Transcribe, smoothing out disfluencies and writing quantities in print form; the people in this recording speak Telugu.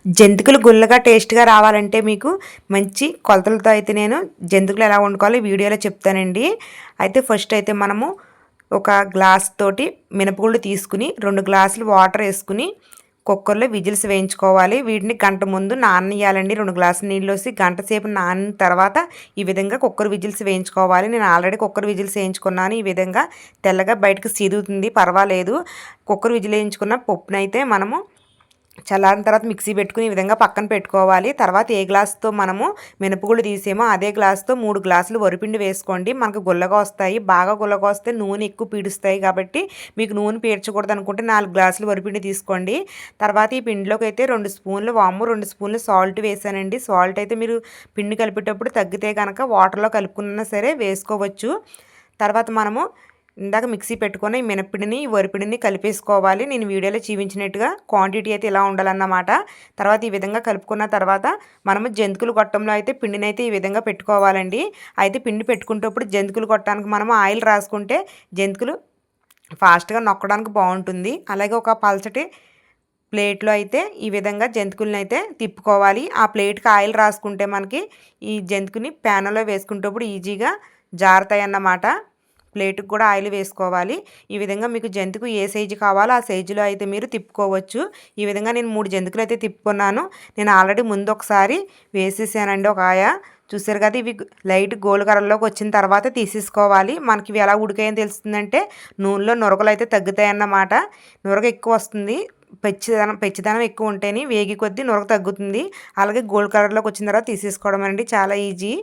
జంతికలు గుల్లగా టేస్ట్గా రావాలంటే మీకు మంచి కొలతలతో అయితే నేను జంతికలు ఎలా వండుకోవాలో వీడియోలో చెప్తానండి. అయితే ఫస్ట్ అయితే మనము ఒక గ్లాస్ తోటి మినపగుళ్ళు తీసుకుని 2 గ్లాసులు వాటర్ వేసుకుని కుక్కర్లో విజిల్స్ వేయించుకోవాలి. వీటిని గంట ముందు నాననియాలండి. 2 గ్లాసులు నీళ్ళు వేసి గంట సేపు నానిన తర్వాత ఈ విధంగా కుక్కర్ విజిల్స్ వేయించుకోవాలి. నేను ఆల్రెడీ కుక్కర్ విజిల్స్ వేయించుకున్నాను. ఈ విధంగా తెల్లగా బయటకు సీదుతుంది, పర్వాలేదు. కుక్కర్ విజిల్ వేయించుకున్న పప్పునైతే మనము చల్లారిన తర్వాత మిక్సీ పెట్టుకుని ఈ విధంగా పక్కన పెట్టుకోవాలి. తర్వాత ఏ గ్లాస్తో మనము మినపగుళ్ళు తీసేమో అదే గ్లాస్తో 3 గ్లాసులు వరిపిండి వేసుకోండి. మనకు గుల్లగా వస్తాయి. బాగా గుల్లగా వస్తే నూనె ఎక్కువ పీడుస్తాయి కాబట్టి మీకు నూనె పీడ్చకూడదు అనుకుంటే 4 గ్లాసులు వరిపిండి తీసుకోండి. తర్వాత ఈ పిండిలోకి అయితే 2 స్పూన్లు వాము, 2 స్పూన్లు సాల్ట్ వేసానండి. సాల్ట్ అయితే మీరు పిండి కలిపేటప్పుడు తగ్గితే కనుక వాటర్లో కలుపుకున్నా సరే వేసుకోవచ్చు. తర్వాత మనము ఇందాక మిక్సీ పెట్టుకొని ఈ మినప్పిండిని వరిపిండిని కలిపేసుకోవాలి. నేను వీడియోలో చూపించినట్టుగా క్వాంటిటీ అయితే ఇలా ఉండాలన్నమాట. తర్వాత ఈ విధంగా కలుపుకున్న తర్వాత మనము జంతికలు గొట్టంలో అయితే పిండిని అయితే ఈ విధంగా పెట్టుకోవాలండి. అయితే పిండి పెట్టుకునేటప్పుడు జంతికలు గొట్టానికి మనం ఆయిల్ రాసుకుంటే జంతికలు ఫాస్ట్గా నొక్కడానికి బాగుంటుంది. అలాగే ఒక పల్చటి ప్లేట్లో అయితే ఈ విధంగా జంతికలను అయితే తిప్పుకోవాలి. ఆ ప్లేట్కి ఆయిల్ రాసుకుంటే మనకి ఈ జంతికని ప్యాన్లో వేసుకునేటప్పుడు ఈజీగా జారుతాయి అన్నమాట. ప్లేట్కి కూడా ఆయిల్ వేసుకోవాలి. ఈ విధంగా మీకు జంతిక ఏ సైజు కావాలో ఆ సైజులో అయితే మీరు తిప్పుకోవచ్చు. ఈ విధంగా నేను 3 జంతికలు అయితే తిప్పుకున్నాను. నేను ఆల్రెడీ ముందు ఒకసారి వేసేసానండి ఒక ఆయ. చూసారు కదా, ఇవి లైట్ గోల్డ్ కలర్లోకి వచ్చిన తర్వాత తీసేసుకోవాలి. మనకి ఇవి ఎలా ఉడికాయని తెలుస్తుందంటే నూనెలో నురగలు అయితే తగ్గుతాయి అన్నమాట. నురగ ఎక్కువ వస్తుంది, పెచ్చిదనం ఎక్కువ ఉంటేనే వేగి కొద్దీ నురగ తగ్గుతుంది. అలాగే గోల్డ్ కలర్లోకి వచ్చిన తర్వాత తీసేసుకోవడం అండి, చాలా ఈజీ.